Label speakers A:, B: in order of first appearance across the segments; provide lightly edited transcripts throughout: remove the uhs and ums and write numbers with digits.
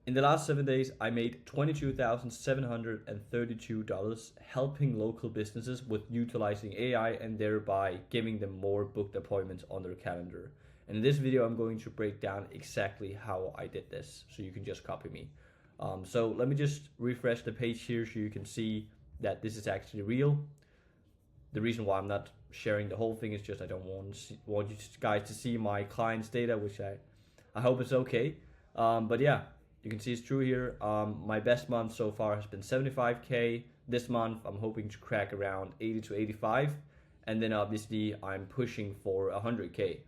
A: In the last 7 days, I made $22,732 helping local businesses with utilizing AI and thereby giving them more booked appointments on their calendar. And in this video, I'm going to break down exactly how I did this, so you can just copy me. So let me just refresh the page here so you can see that this is actually real. The reason why I'm not sharing the whole thing is just I don't want you guys to see my clients' data, which I hope it's okay. But yeah, you can see it's true here. My best month so far has been 75K. This month, I'm hoping to crack around 80 to 85. And then obviously I'm pushing for 100K.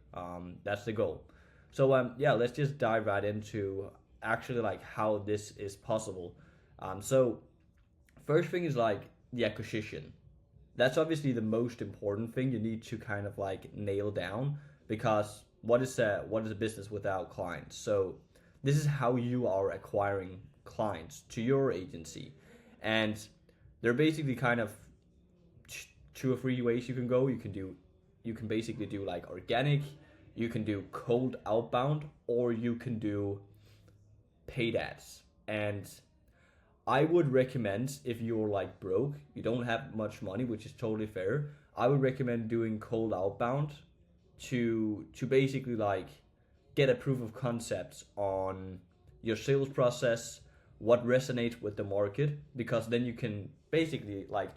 A: That's the goal. So yeah, let's just dive right into actually like how this is possible. So first thing is like the acquisition. That's obviously the most important thing you need to kind of like nail down, because what is a business without clients? So this is how you are acquiring clients to your agency, and there are basically kind of two or three ways you can go. You can basically do like organic, you can do cold outbound, or you can do paid ads. And I would recommend, if you're like broke, you don't have much money, which is totally fair, I would recommend doing cold outbound to basically like get a proof of concept on your sales process, what resonates with the market, because then you can basically like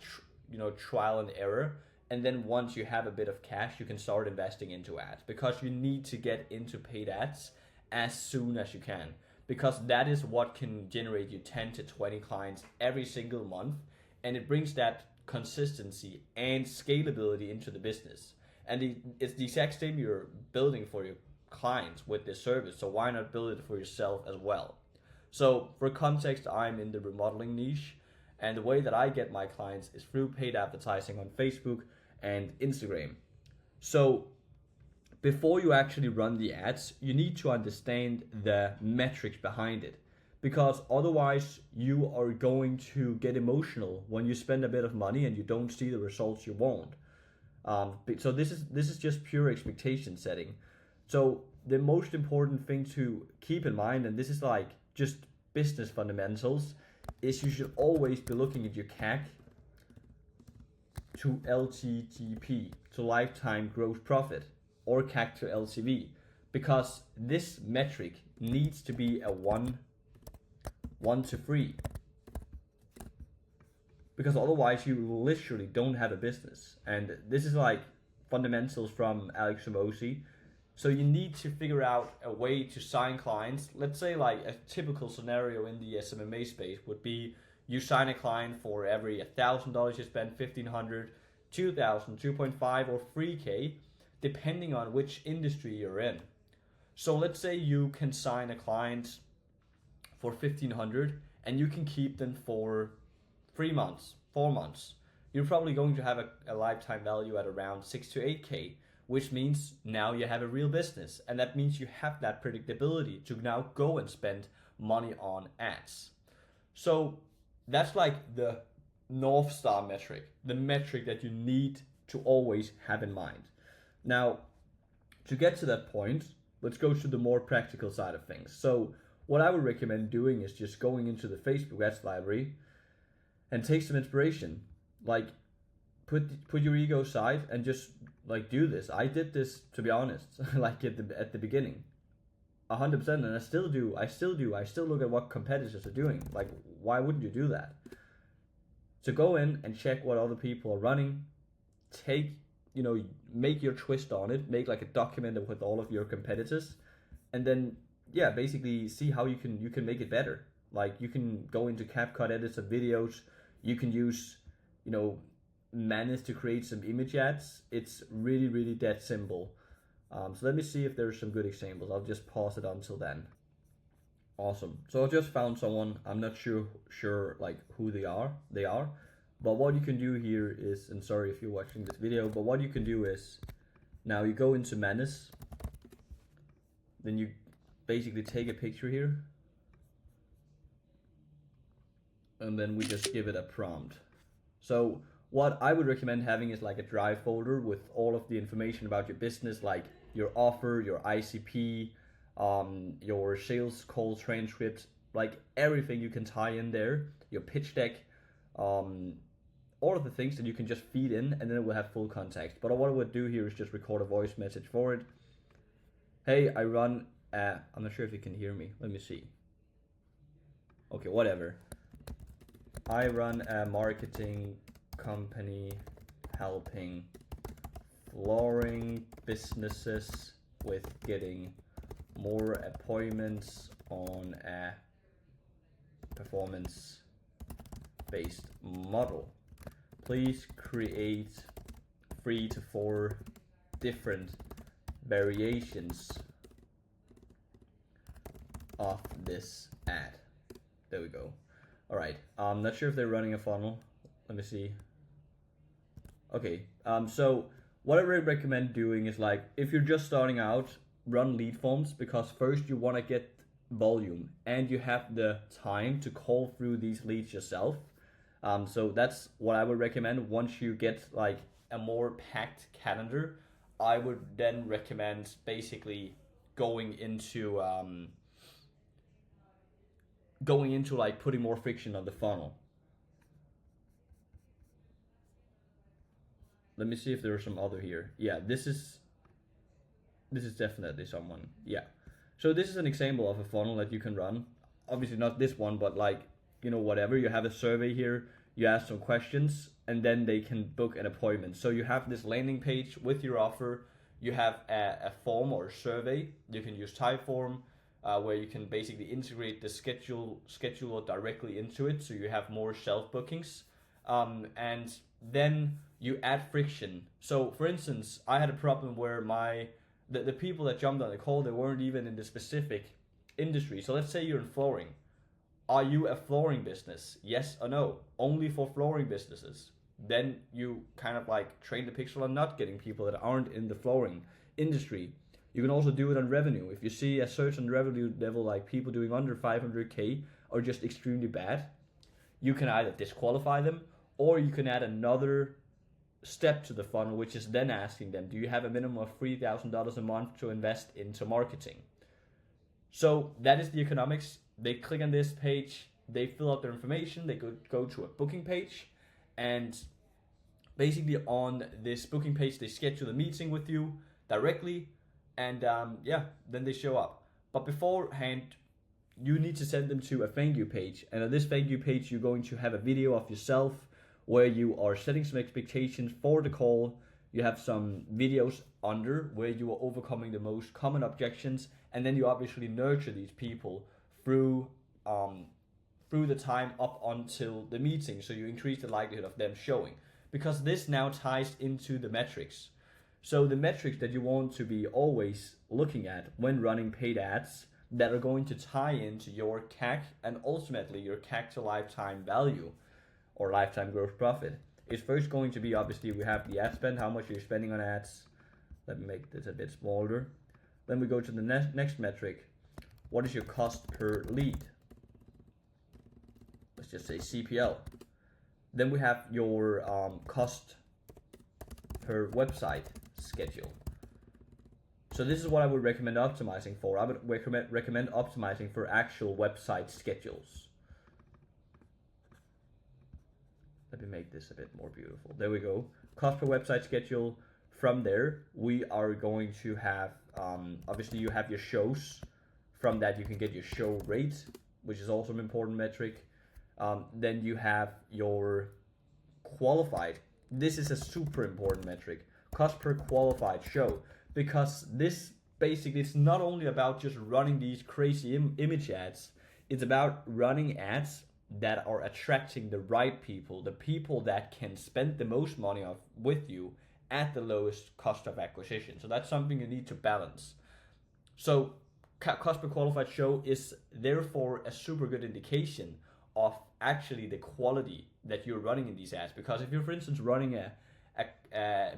A: trial and error, and then once you have a bit of cash, you can start investing into ads, because you need to get into paid ads as soon as you can, because that is what can generate you 10 to 20 clients every single month, and it brings that consistency and scalability into the business. And it's the exact same you're building for your clients with this service, so why not build it for yourself as well? So for context, I'm in the remodeling niche, and the way that I get my clients is through paid advertising on Facebook and Instagram. So before you actually run the ads, you need to understand the metrics behind it, because otherwise you are going to get emotional when you spend a bit of money and you don't see the results you want. So this is just pure expectation setting. So the most important thing to keep in mind, and this is like just business fundamentals, is you should always be looking at your CAC to LTGP, to lifetime gross profit, or CAC to LTV, because this metric needs to be a 1 to 3, because otherwise you literally don't have a business. And this is like fundamentals from Alex Hormozi. So you need to figure out a way to sign clients. Let's say like a typical scenario in the SMMA space would be you sign a client for every $1,000 you spend, 1,500, 2,000, 2.5, or 3K, depending on which industry you're in. So let's say you can sign a client for 1,500 and you can keep them for 3 months, 4 months. You're probably going to have a lifetime value at around 6 to 8K, which means now you have a real business, and that means you have that predictability to now go and spend money on ads. So that's like the North Star metric, the metric that you need to always have in mind. Now, to get to that point, let's go to the more practical side of things. So what I would recommend doing is just going into the Facebook ads library and take some inspiration. Like put your ego aside and just like do this. I did this, to be honest, like at the beginning, 100%, and I still do. I still look at what competitors are doing. Like, why wouldn't you do that? So go in and check what other people are running. Make your twist on it. Make like a document with all of your competitors, and then yeah, basically see how you can make it better. Like you can go into CapCut, edit some videos. You can use, Manus to create some image ads. It's really, really that simple. So let me see if there's some good examples. I'll just pause it until then. Awesome. So I just found someone. I'm not sure like who they are. But what you can do here is, and sorry if you're watching this video, but what you can do is, now you go into Manus, then you basically take a picture here, and then we just give it a prompt. So what I would recommend having is like a Drive folder with all of the information about your business, like your offer, your ICP, your sales call transcripts, like everything you can tie in there, your pitch deck, all of the things that you can just feed in, and then it will have full context. But what I would do here is just record a voice message for it. Hey, I run I'm not sure if you can hear me. Let me see. Okay, whatever. I run a marketing company helping flooring businesses with getting more appointments on a performance-based model. Please create 3 to 4 different variations of this ad. There we go. All right. I'm not sure if they're running a funnel. Let me see. Okay. So what I really recommend doing is, like, if you're just starting out, run lead forms, because first you want to get volume and you have the time to call through these leads yourself. So that's what I would recommend. Once you get like a more packed calendar, I would then recommend basically going into like putting more friction on the funnel. Let me see if there's some other here. Yeah, this is definitely someone. Yeah. So this is an example of a funnel that you can run. Obviously not this one, but like, whatever. You have a survey here, you ask some questions, and then they can book an appointment. So you have this landing page with your offer. You have a form or survey. You can use Typeform, where you can basically integrate the scheduler directly into it, so you have more self bookings, and then you add friction. So for instance, I had a problem where the people that jumped on the call, they weren't even in the specific industry. So let's say you're in flooring. Are you a flooring business? Yes or no? Only for flooring businesses. Then you kind of like train the pixel on not getting people that aren't in the flooring industry. You can also do it on revenue. If you see a certain revenue level, like people doing under 500K are just extremely bad, you can either disqualify them, or you can add another step to the funnel, which is then asking them, do you have a minimum of $3,000 a month to invest into marketing? So that is the economics. They click on this page, they fill out their information, they go to a booking page, and basically on this booking page, they schedule a meeting with you directly, and then they show up. But beforehand, you need to send them to a thank you page, and on this thank you page, you're going to have a video of yourself where you are setting some expectations for the call. You have some videos under where you are overcoming the most common objections, and then you obviously nurture these people through the time up until the meeting, so you increase the likelihood of them showing, because this now ties into the metrics. So the metrics that you want to be always looking at when running paid ads that are going to tie into your CAC and ultimately your CAC to lifetime value or lifetime gross profit is first going to be, obviously, we have the ad spend, how much you're spending on ads. Let me make this a bit smaller. Then we go to the next metric. What is your cost per lead? Let's just say CPL. Then we have your cost per website schedule. So this is what I would recommend optimizing for. I would recommend optimizing for actual website schedules. Let me make this a bit more beautiful. There we go. Cost per website schedule. From there, we are going to have, obviously you have your shows. From that, you can get your show rate, which is also an important metric. Then you have your qualified. This is a super important metric. Cost per qualified show. Because this basically, it's not only about just running these crazy image ads. It's about running ads that are attracting the right people, the people that can spend the most money with you at the lowest cost of acquisition. So that's something you need to balance. So cost per qualified show is therefore a super good indication of actually the quality that you're running in these ads. Because if you're, for instance, running a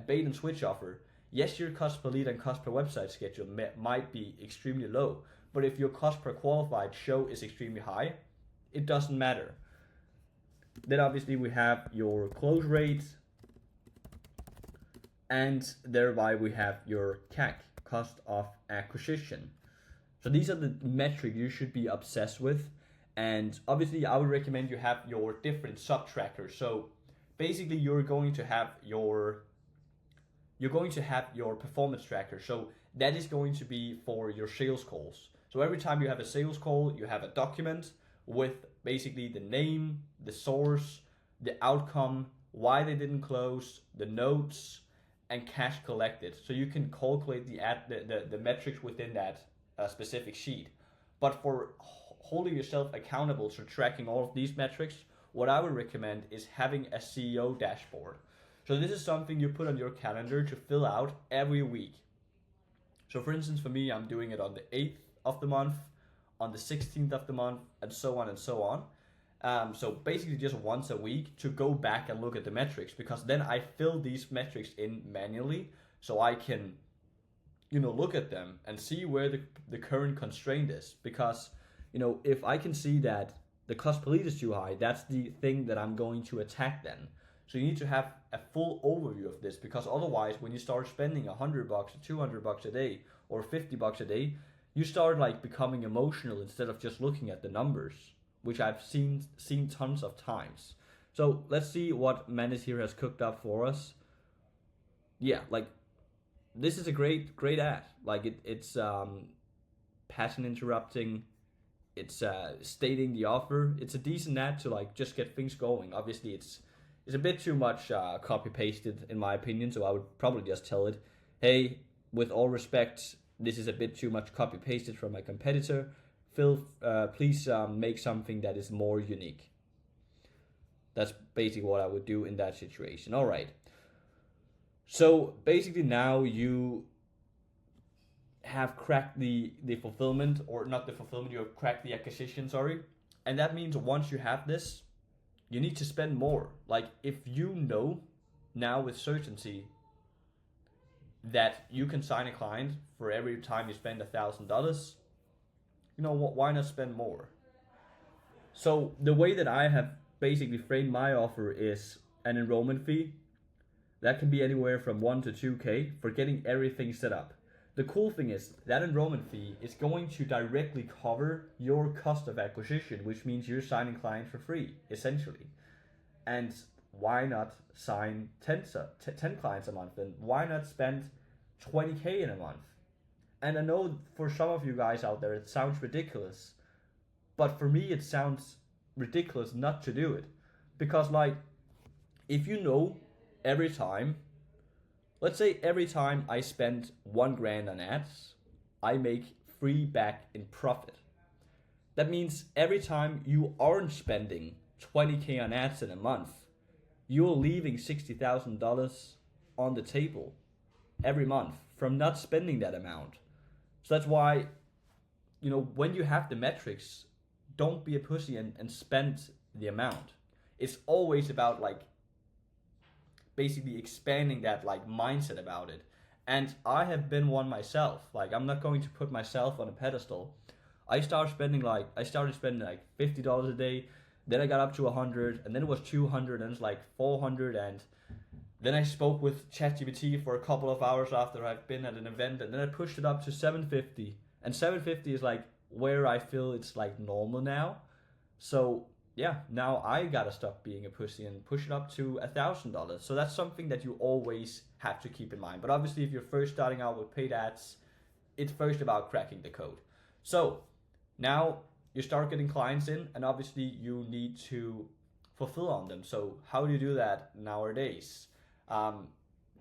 A: bait and switch offer, yes, your cost per lead and cost per website schedule might be extremely low, but if your cost per qualified show is extremely high, it doesn't matter. Then obviously we have your close rate, and thereby we have your CAC, cost of acquisition. So these are the metrics you should be obsessed with, And obviously, I would recommend you have your different sub trackers. So basically, you're going to have your performance tracker. So that is going to be for your sales calls. So every time you have a sales call, you have a document with basically the name, the source, the outcome, why they didn't close, the notes, and cash collected. So you can calculate the metrics within that specific sheet. But for holding yourself accountable to tracking all of these metrics, what I would recommend is having a CEO dashboard. So this is something you put on your calendar to fill out every week. So for instance, for me, I'm doing it on the 8th of the month, on the 16th of the month, and so on and so on. So basically just once a week to go back and look at the metrics, because then I fill these metrics in manually so I can, look at them and see where the current constraint is. Because, if I can see that the cost per lead is too high, that's the thing that I'm going to attack then. So you need to have a full overview of this, because otherwise when you start spending $100 or $200 a day or $50 a day, you start like becoming emotional instead of just looking at the numbers, which I've seen tons of times. So let's see what Manis here has cooked up for us. Yeah, like this is a great ad. Like it's pattern interrupting. It's stating the offer. It's a decent ad to like just get things going. Obviously, it's a bit too much copy pasted in my opinion. So I would probably just tell it, hey, with all respect, this is a bit too much copy pasted from my competitor. Phil, please make something that is more unique. That's basically what I would do in that situation. All right. So basically now you have cracked the fulfillment, or not the fulfillment, you have cracked the acquisition, sorry. And that means once you have this, you need to spend more. Like if you know now with certainty that you can sign a client for every time you spend $1,000, why not spend more? So the way that I have basically framed my offer is an enrollment fee that can be anywhere from 1 to 2K for getting everything set up. The cool thing is that enrollment fee is going to directly cover your cost of acquisition, which means you're signing clients for free, essentially. And why not sign 10 clients a month? And why not spend 20K in a month? And I know for some of you guys out there, it sounds ridiculous. But for me, it sounds ridiculous not to do it. Because like, if you know every time, let's say every time I spend $1,000 on ads, I make 3 back in profit. That means every time you aren't spending 20K on ads in a month, you're leaving $60,000 on the table every month from not spending that amount. So that's why, when you have the metrics, don't be a pussy and spend the amount. It's always about like basically expanding that like mindset about it. And I have been one myself. Like I'm not going to put myself on a pedestal. I started spending like $50 a day. Then I got up to 100, and then it was 200, and it's like 400, and then I spoke with ChatGPT for a couple of hours after I've been at an event, and then I pushed it up to 750. And 750 is like where I feel it's like normal now. So yeah, now I gotta stop being a pussy and push it up to $1,000. So that's something that you always have to keep in mind. But obviously, if you're first starting out with paid ads, it's first about cracking the code. So now you start getting clients in, and obviously you need to fulfill on them. So how do you do that nowadays?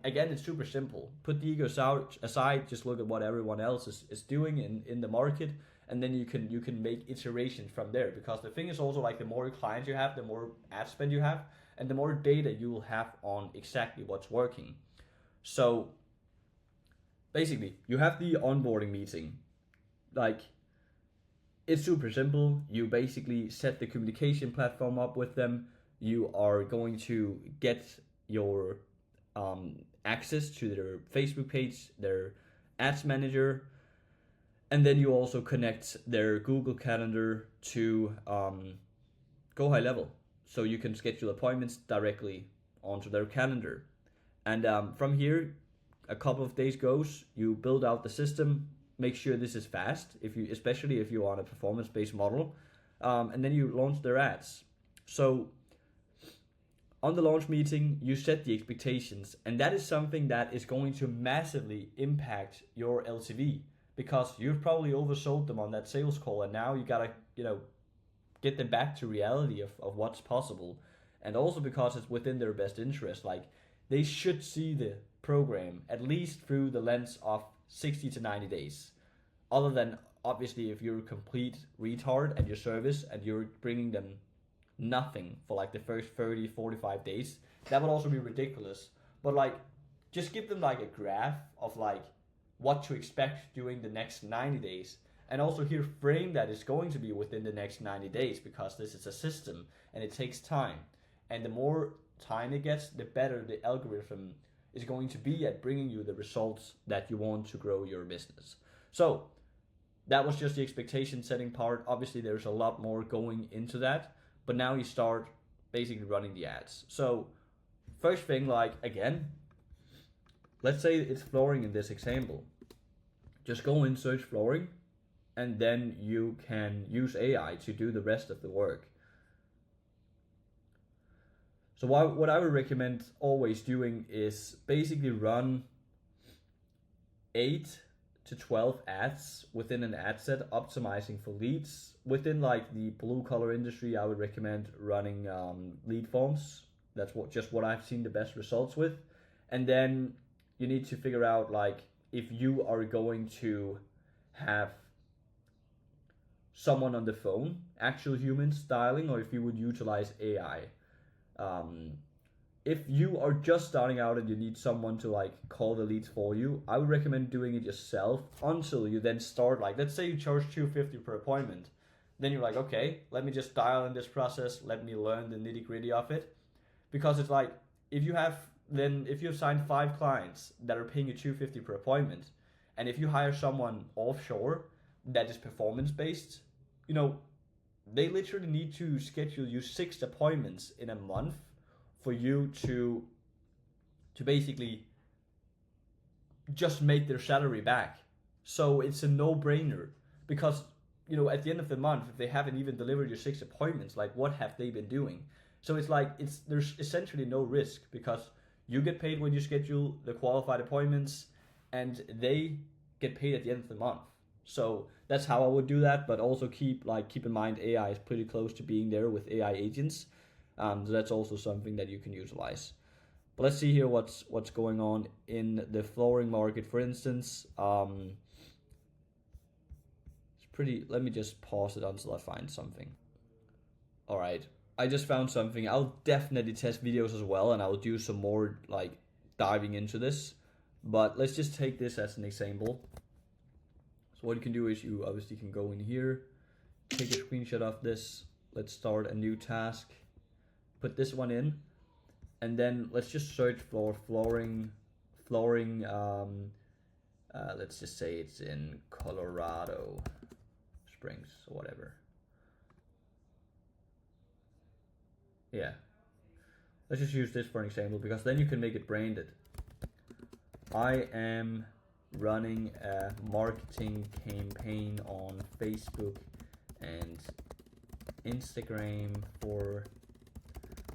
A: Again, it's super simple. Put the ego aside, just look at what everyone else is doing in the market, and then you can make iterations from there. Because the thing is also like the more clients you have, the more ad spend you have, and the more data you will have on exactly what's working. So basically, you have the onboarding meeting. Like, it's super simple. You basically set the communication platform up with them. You are going to get your access to their Facebook page, their ads manager, and then you also connect their Google Calendar to Go High Level. So you can schedule appointments directly onto their calendar. And from here, a couple of days goes, you build out the system. Make sure this is fast, especially if you're on a performance-based model. and then you launch their ads. So on the launch meeting, you set the expectations, and that is something that is going to massively impact your LTV, because you've probably oversold them on that sales call, and now you gotta, get them back to reality of what's possible. And also because it's within their best interest. Like, they should see the program at least through the lens of 60 to 90 days. Other than, obviously, if you're a complete retard at your service and you're bringing them nothing for like the first 30, 45 days, that would also be ridiculous. But like, just give them like a graph of like what to expect during the next 90 days. And also here frame that it's going to be within the next 90 days, because this is a system and it takes time. And the more time it gets, the better the algorithm is going to be at bringing you the results that you want to grow your business. So that was just the expectation setting part. Obviously, there's a lot more going into that, but now you start basically running the ads. So first thing, like, again, let's say it's flooring in this example. Just go in, search flooring, and then you can use AI to do the rest of the work. So what I would recommend always doing is basically run 8 to 12 ads within an ad set, optimizing for leads. Within like the blue collar industry, I would recommend running lead forms. That's what I've seen the best results with. And then you need to figure out like if you are going to have someone on the phone, actual humans dialing, or if you would utilize AI. If you are just starting out and you need someone to like call the leads for you, I would recommend doing it yourself until you then start, like, let's say you charge $250 per appointment. Then you're like, okay, let me just dial in this process, let me learn the nitty gritty of it. Because it's like, if you've signed 5 clients that are paying you $250 per appointment, and if you hire someone offshore that is performance based, they literally need to schedule you 6 appointments in a month for you to basically just make their salary back. So it's a no-brainer, because at the end of the month, if they haven't even delivered your 6 appointments, like, what have they been doing? So it's like there's essentially no risk, because you get paid when you schedule the qualified appointments, and they get paid at the end of the month. So that's how I would do that, but also keep in mind AI is pretty close to being there with AI agents. So that's also something that you can utilize. But let's see here what's going on in the flooring market, for instance. It's pretty. Let me just pause it until I find something. All right, I just found something. I'll definitely test videos as well, and I'll do some more like diving into this. But let's just take this as an example. So what you can do is you obviously can go in here, take a screenshot of this. Let's start a new task. Put this one in, and then let's just search for flooring. Let's just say it's in Colorado Springs or whatever. Yeah, let's just use this for an example, because then you can make it branded. I am running a marketing campaign on Facebook and Instagram for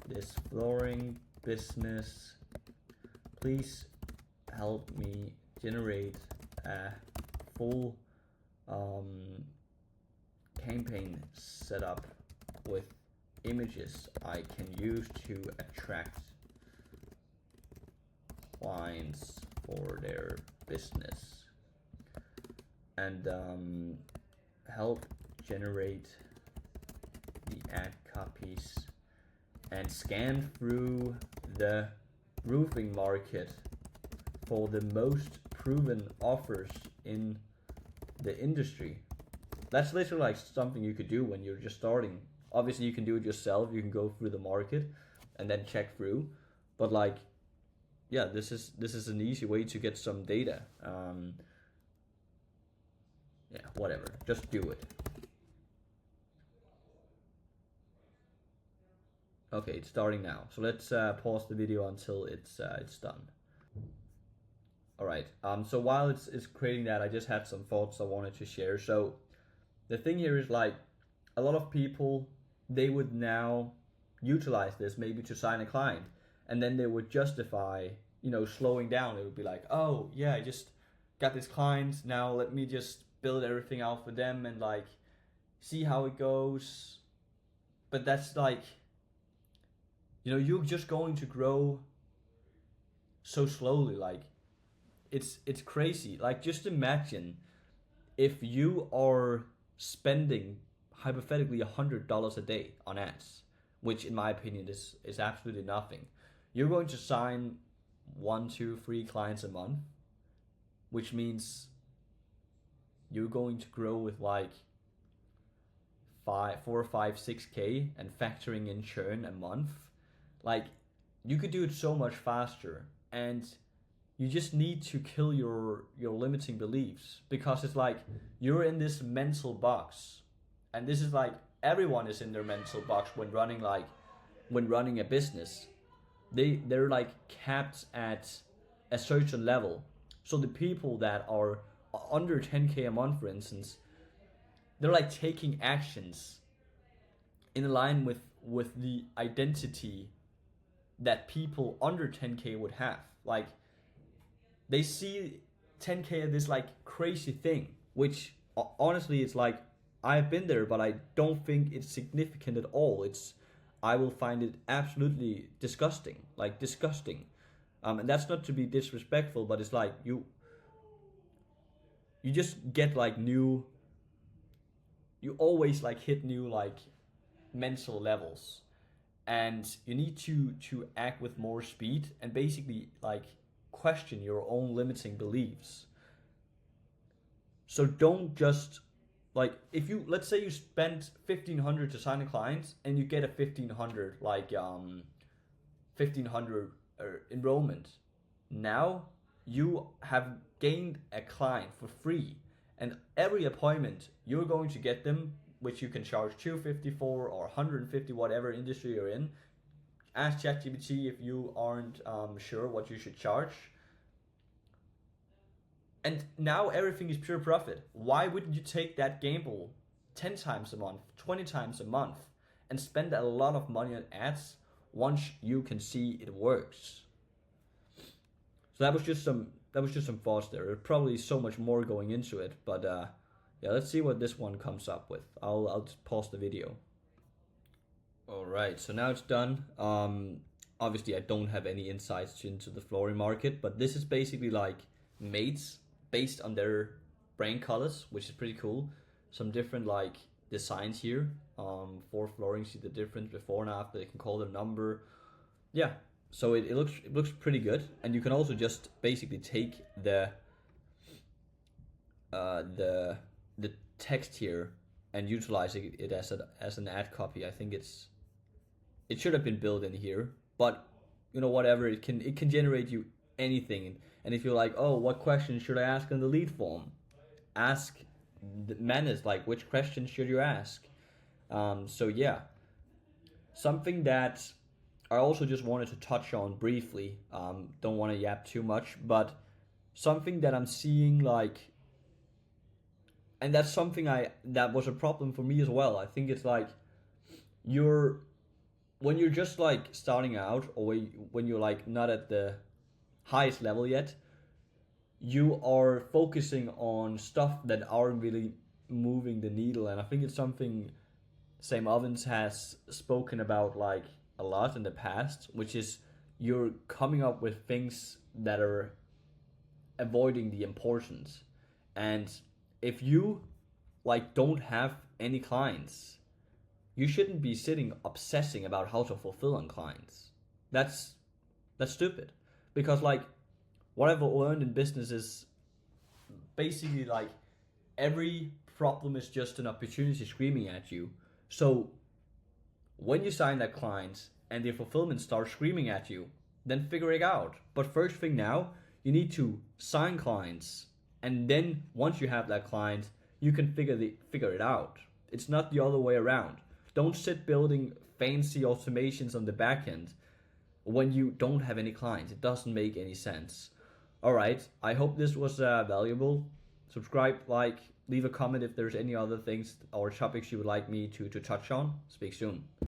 A: this flooring business. Please help me generate a full campaign setup with images I can use to attract clients for their business, and help generate the ad copies and scan through the roofing market for the most proven offers in the industry. That's literally like something you could do when you're just starting. Obviously you can do it yourself, you can go through the market and then check through, but like, yeah, this is an easy way to get some data. Yeah, whatever, just do it. Okay, it's starting now. So let's pause the video until it's done. All right. So while it's creating that, I just had some thoughts I wanted to share. So the thing here is like, a lot of people, they would now utilize this maybe to sign a client, and then they would justify, slowing down. It would be like, oh yeah, I just got this client, now let me just build everything out for them and like see how it goes. But that's like, you're just going to grow so slowly. Like it's crazy. Like just imagine if you are spending hypothetically $100 a day on ads, which in my opinion is absolutely nothing. You're going to sign 1, 2, 3 clients a month, which means you're going to grow with like 4, 5, 6K and factoring in churn a month. Like you could do it so much faster, and you just need to kill your limiting beliefs, because it's like you're in this mental box, and this is like everyone is in their mental box when running a business. They're like capped at a certain level. So the people that are under 10K a month, for instance, they're like taking actions in line with the identity that people under 10K would have. Like they see 10K as this like crazy thing, which honestly it's like, I've been there, but I don't think it's significant at all. I will find it absolutely disgusting, like disgusting. And that's not to be disrespectful, but it's like you just get like you always like hit new like mental levels, and you need to act with more speed and basically like question your own limiting beliefs. So don't just like, if you, let's say you spent 1,500 to sign a client and you get a 1,500 enrollment. Now you have gained a client for free, and every appointment you're going to get them, which you can charge $250 for or $150, whatever industry you're in. Ask ChatGPT if you aren't sure what you should charge. And now everything is pure profit. Why wouldn't you take that gamble 10 times a month, 20 times a month, and spend a lot of money on ads once you can see it works? So that was just some thoughts there. There's probably so much more going into it, but yeah, let's see what this one comes up with. I'll just pause the video. All right, so now it's done. Obviously I don't have any insights into the flooring market, but this is basically like mates based on their brand colors, which is pretty cool. Some different like designs here for flooring. See the difference before and after. They can call their number. Yeah, so it looks pretty good, and you can also just basically take the text here and utilize it as an ad copy. I think it should have been built in here, but whatever, it can generate you anything. And if you're like, oh, what question should I ask in the lead form? Ask the menace, like, which question should you ask? So yeah, something that I also just wanted to touch on briefly. Don't want to yap too much, but something that I'm seeing like, and that's something that was a problem for me as well. I think it's like when you're just like starting out, or when you're like not at the highest level yet, you are focusing on stuff that aren't really moving the needle. And I think it's something Sam Ovens has spoken about like a lot in the past, which is you're coming up with things that are avoiding the importance. And if you like don't have any clients, you shouldn't be sitting obsessing about how to fulfill on clients. That's stupid. Because like what I've learned in business is basically like every problem is just an opportunity screaming at you. So when you sign that client and the fulfillment starts screaming at you, then figure it out. But first thing now, you need to sign clients, and then once you have that client, you can figure it out. It's not the other way around. Don't sit building fancy automations on the back end when you don't have any clients. It doesn't make any sense. All right, I hope this was valuable. Subscribe, like, Leave a comment if there's any other things or topics you would like me to touch on. Speak soon.